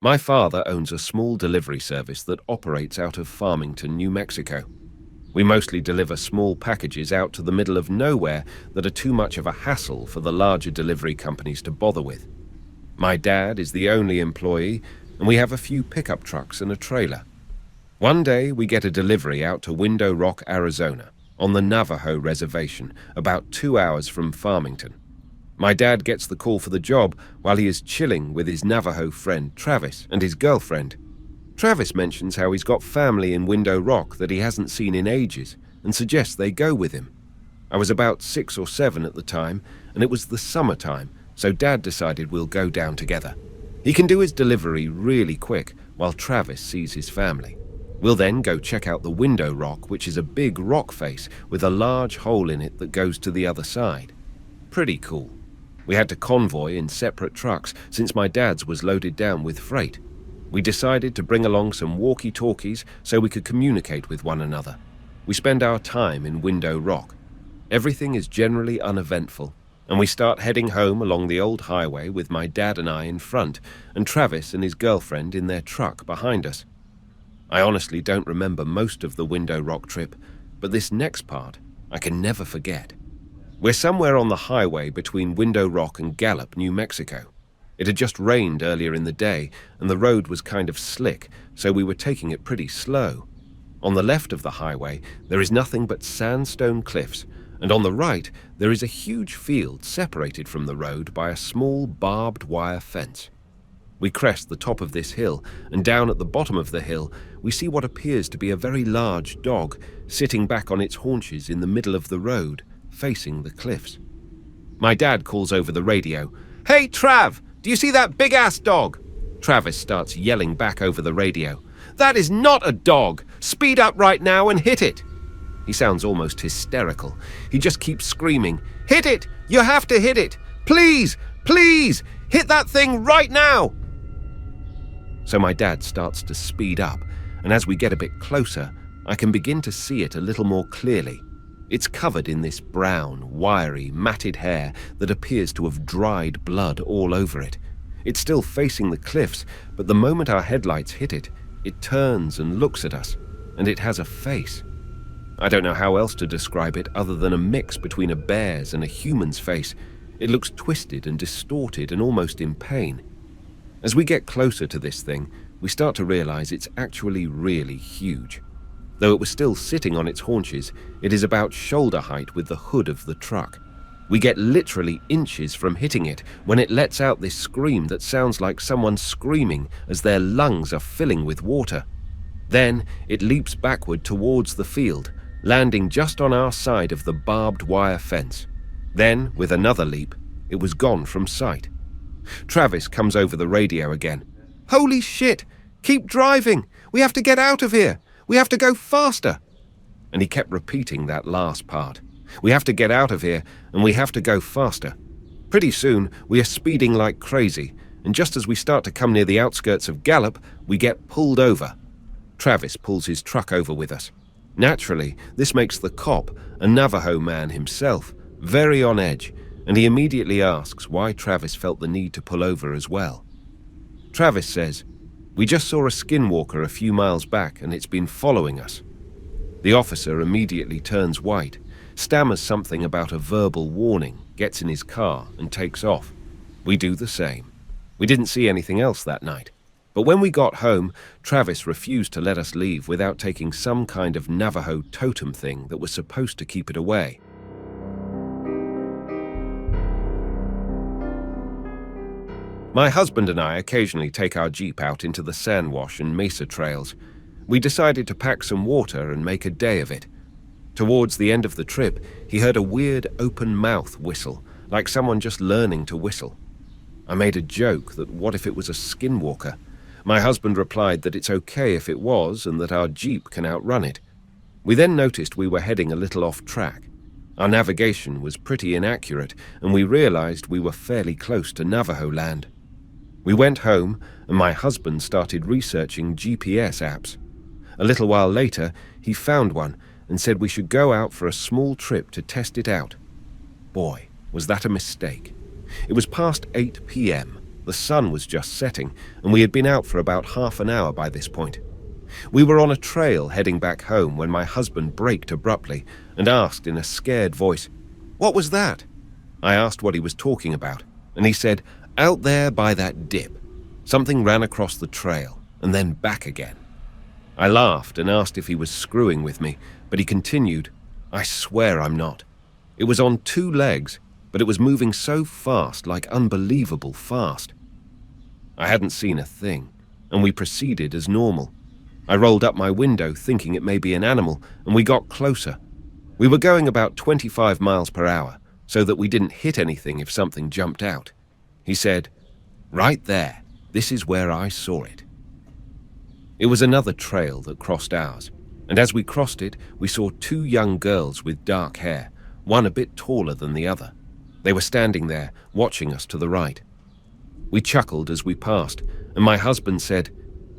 My father owns a small delivery service that operates out of Farmington, New Mexico. We mostly deliver small packages out to the middle of nowhere that are too much of a hassle for the larger delivery companies to bother with. My dad is the only employee, and we have a few pickup trucks and a trailer. One day, we get a delivery out to Window Rock, Arizona, on the Navajo reservation, about 2 hours from Farmington. My dad gets the call for the job while he is chilling with his Navajo friend Travis and his girlfriend. Travis mentions how he's got family in Window Rock that he hasn't seen in ages and suggests they go with him. I was about 6 or 7 at the time, and it was the summertime, so Dad decided we'll go down together. He can do his delivery really quick while Travis sees his family. We'll then go check out the Window Rock, which is a big rock face with a large hole in it that goes to the other side. Pretty cool. We had to convoy in separate trucks since my dad's was loaded down with freight. We decided to bring along some walkie-talkies so we could communicate with one another. We spend our time in Window Rock. Everything is generally uneventful, and we start heading home along the old highway with my dad and I in front, and Travis and his girlfriend in their truck behind us. I honestly don't remember most of the Window Rock trip, but this next part I can never forget. We're somewhere on the highway between Window Rock and Gallup, New Mexico. It had just rained earlier in the day, and the road was kind of slick, so we were taking it pretty slow. On the left of the highway, there is nothing but sandstone cliffs, and on the right, there is a huge field separated from the road by a small barbed wire fence. We crest the top of this hill, and down at the bottom of the hill, we see what appears to be a very large dog sitting back on its haunches in the middle of the road, facing the cliffs. My dad calls over the radio, "Hey, Trav, do you see that big-ass dog?" Travis starts yelling back over the radio, "That is not a dog! Speed up right now and hit it!" He sounds almost hysterical. He just keeps screaming, "Hit it! You have to hit it! Please! Please! Hit that thing right now!" So my dad starts to speed up, and as we get a bit closer, I can begin to see it a little more clearly. It's covered in this brown, wiry, matted hair that appears to have dried blood all over it. It's still facing the cliffs, but the moment our headlights hit it, it turns and looks at us, and it has a face. I don't know how else to describe it other than a mix between a bear's and a human's face. It looks twisted and distorted and almost in pain. As we get closer to this thing, we start to realize it's actually really huge. Though it was still sitting on its haunches, it is about shoulder height with the hood of the truck. We get literally inches from hitting it when it lets out this scream that sounds like someone screaming as their lungs are filling with water. Then it leaps backward towards the field, landing just on our side of the barbed wire fence. Then, with another leap, it was gone from sight. Travis comes over the radio again. "Holy shit! Keep driving! We have to get out of here! We have to go faster!" And he kept repeating that last part. We have to get out of here, and we have to go faster. Pretty soon, we are speeding like crazy, and just as we start to come near the outskirts of Gallup, we get pulled over. Travis pulls his truck over with us. Naturally, this makes the cop, a Navajo man himself, very on edge, and he immediately asks why Travis felt the need to pull over as well. Travis says, "We just saw a Skinwalker a few miles back and it's been following us." The officer immediately turns white, stammers something about a verbal warning, gets in his car and takes off. We do the same. We didn't see anything else that night. But when we got home, Travis refused to let us leave without taking some kind of Navajo totem thing that was supposed to keep it away. My husband and I occasionally take our Jeep out into the sandwash and mesa trails. We decided to pack some water and make a day of it. Towards the end of the trip, he heard a weird open mouth whistle, like someone just learning to whistle. I made a joke that what if it was a Skinwalker? My husband replied that it's okay if it was and that our Jeep can outrun it. We then noticed we were heading a little off track. Our navigation was pretty inaccurate, and we realized we were fairly close to Navajo land. We went home, and my husband started researching GPS apps. A little while later, he found one and said we should go out for a small trip to test it out. Boy, was that a mistake. It was past 8 p.m., The sun was just setting, and we had been out for about half an hour by this point. We were on a trail heading back home when my husband braked abruptly and asked in a scared voice, "What was that?" I asked what he was talking about, and he said, "Out there by that dip. Something ran across the trail, and then back again." I laughed and asked if he was screwing with me, but he continued, "I swear I'm not. It was on 2 legs, but it was moving so fast, like unbelievable fast." I hadn't seen a thing, and we proceeded as normal. I rolled up my window thinking it may be an animal, and we got closer. We were going about 25 miles per hour, so that we didn't hit anything if something jumped out. He said, "Right there, this is where I saw it." It was another trail that crossed ours, and as we crossed it, we saw 2 young girls with dark hair, one a bit taller than the other. They were standing there, watching us to the right. We chuckled as we passed, and my husband said,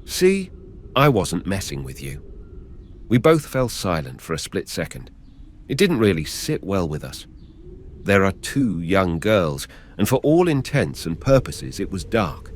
"See, I wasn't messing with you." We both fell silent for a split second. It didn't really sit well with us. There are 2 young girls, and for all intents and purposes it was dark.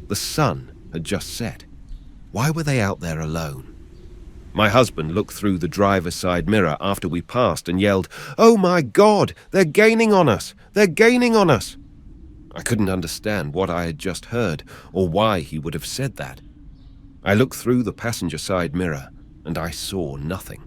The sun had just set. Why were they out there alone? My husband looked through the driver's side mirror after we passed and yelled, "Oh my God, they're gaining on us! They're gaining on us!" I couldn't understand what I had just heard or why he would have said that. I looked through the passenger side mirror and I saw nothing.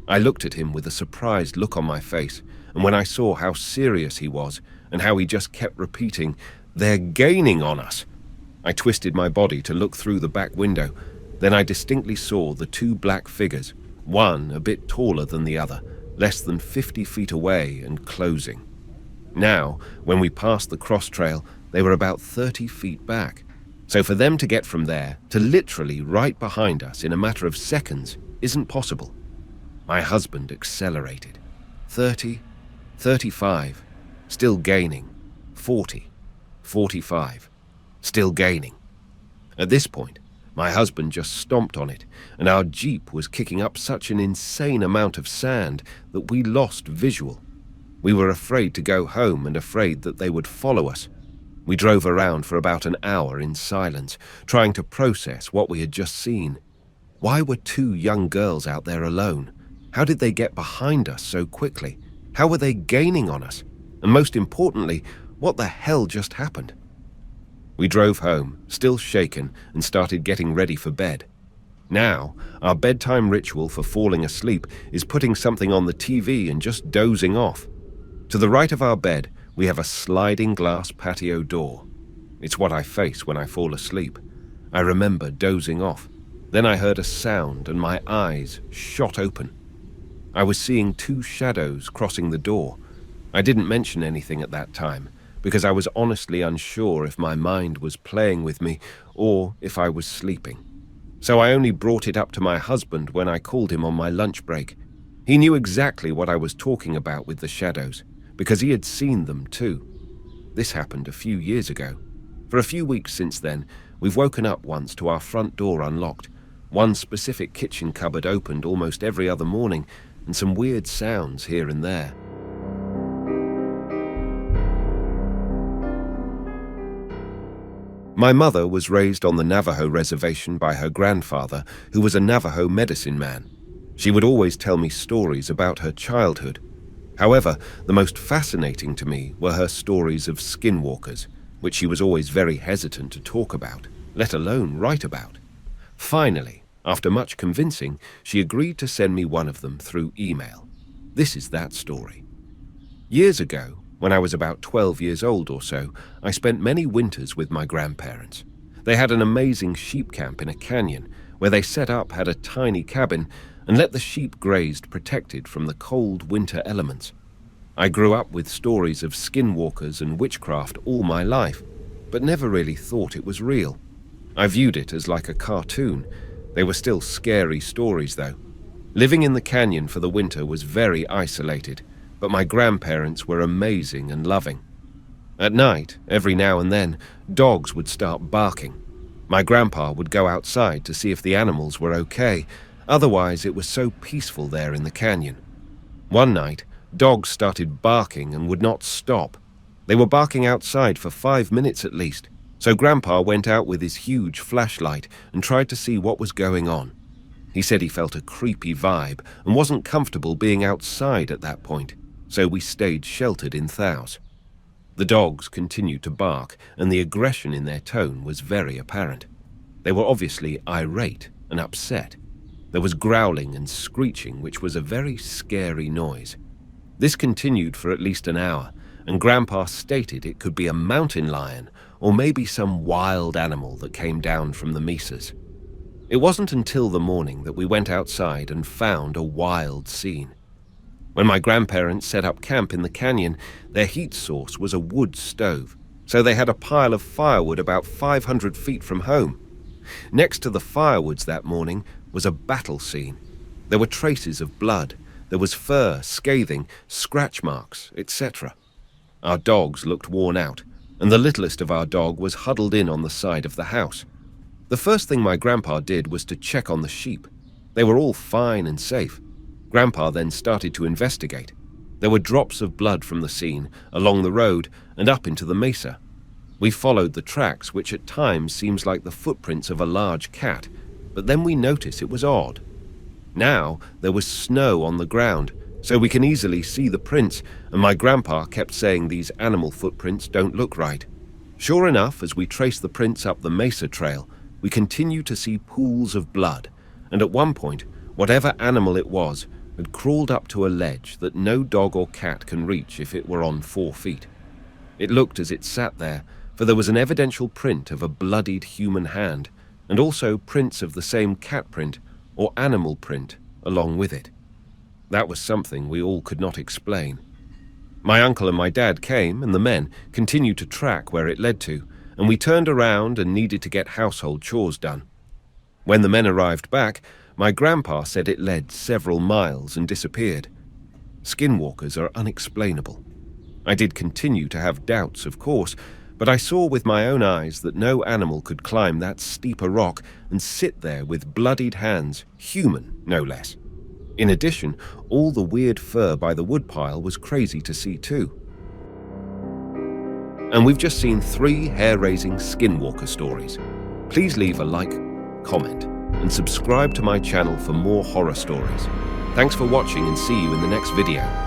I looked at him with a surprised look on my face, and when I saw how serious he was and how he just kept repeating, "They're gaining on us," I twisted my body to look through the back window. Then I distinctly saw the 2 black figures, one a bit taller than the other, less than 50 feet away and closing. Now, when we passed the cross trail, they were about 30 feet back. So for them to get from there to literally right behind us in a matter of seconds isn't possible. My husband accelerated. 30, 35, still gaining. 40, 45, still gaining. At this point, my husband just stomped on it, and our Jeep was kicking up such an insane amount of sand that we lost visual. We were afraid to go home and afraid that they would follow us. We drove around for about an hour in silence, trying to process what we had just seen. Why were 2 young girls out there alone? How did they get behind us so quickly? How were they gaining on us? And most importantly, what the hell just happened? We drove home, still shaken, and started getting ready for bed. Now, our bedtime ritual for falling asleep is putting something on the TV and just dozing off. To the right of our bed, we have a sliding glass patio door. It's what I face when I fall asleep. I remember dozing off. Then I heard a sound and my eyes shot open. I was seeing 2 shadows crossing the door. I didn't mention anything at that time, because I was honestly unsure if my mind was playing with me or if I was sleeping. So I only brought it up to my husband when I called him on my lunch break. He knew exactly what I was talking about with the shadows, because he had seen them too. This happened a few years ago. For a few weeks since then, we've woken up once to our front door unlocked, one specific kitchen cupboard opened almost every other morning, and some weird sounds here and there. My mother was raised on the Navajo reservation by her grandfather, who was a Navajo medicine man. She would always tell me stories about her childhood. However, the most fascinating to me were her stories of skinwalkers, which she was always very hesitant to talk about, let alone write about. Finally, after much convincing, she agreed to send me one of them through email. This is that story. Years ago, when I was about 12 years old or so, I spent many winters with my grandparents. They had an amazing sheep camp in a canyon, where they set up had a tiny cabin and let the sheep grazed protected from the cold winter elements. I grew up with stories of skinwalkers and witchcraft all my life, but never really thought it was real. I viewed it as like a cartoon. They were still scary stories though. Living in the canyon for the winter was very isolated, but my grandparents were amazing and loving. At night, every now and then, dogs would start barking. My grandpa would go outside to see if the animals were okay, otherwise it was so peaceful there in the canyon. One night, dogs started barking and would not stop. They were barking outside for 5 minutes at least. So Grandpa went out with his huge flashlight and tried to see what was going on. He said he felt a creepy vibe and wasn't comfortable being outside at that point, so we stayed sheltered in Thous. The dogs continued to bark, and the aggression in their tone was very apparent. They were obviously irate and upset. There was growling and screeching, which was a very scary noise. This continued for at least an hour, and Grandpa stated it could be a mountain lion or maybe some wild animal that came down from the mesas. It wasn't until the morning that we went outside and found a wild scene. When my grandparents set up camp in the canyon, their heat source was a wood stove, so they had a pile of firewood about 500 feet from home. Next to the firewoods that morning was a battle scene. There were traces of blood. There was fur, scathing, scratch marks, etc. Our dogs looked worn out, and the littlest of our dog was huddled in on the side of the house. The first thing my grandpa did was to check on the sheep. They were all fine and safe. Grandpa then started to investigate. There were drops of blood from the scene, along the road, and up into the mesa. We followed the tracks, which at times seems like the footprints of a large cat, but then we noticed it was odd. Now there was snow on the ground, so we can easily see the prints, and my grandpa kept saying these animal footprints don't look right. Sure enough, as we traced the prints up the mesa trail, we continued to see pools of blood, and at one point, whatever animal it was had crawled up to a ledge that no dog or cat can reach if it were on 4 feet. It looked as it sat there, for there was an evidential print of a bloodied human hand, and also prints of the same cat print or animal print along with it. That was something we all could not explain. My uncle and my dad came, and the men continued to track where it led to, and we turned around and needed to get household chores done. When the men arrived back, my grandpa said it led several miles and disappeared. Skinwalkers are unexplainable. I did continue to have doubts, of course, but I saw with my own eyes that no animal could climb that steep a rock and sit there with bloodied hands, human no less. In addition, all the weird fur by the woodpile was crazy to see too. And we've just seen 3 hair-raising Skinwalker stories. Please leave a like, comment, and subscribe to my channel for more horror stories. Thanks for watching, and see you in the next video.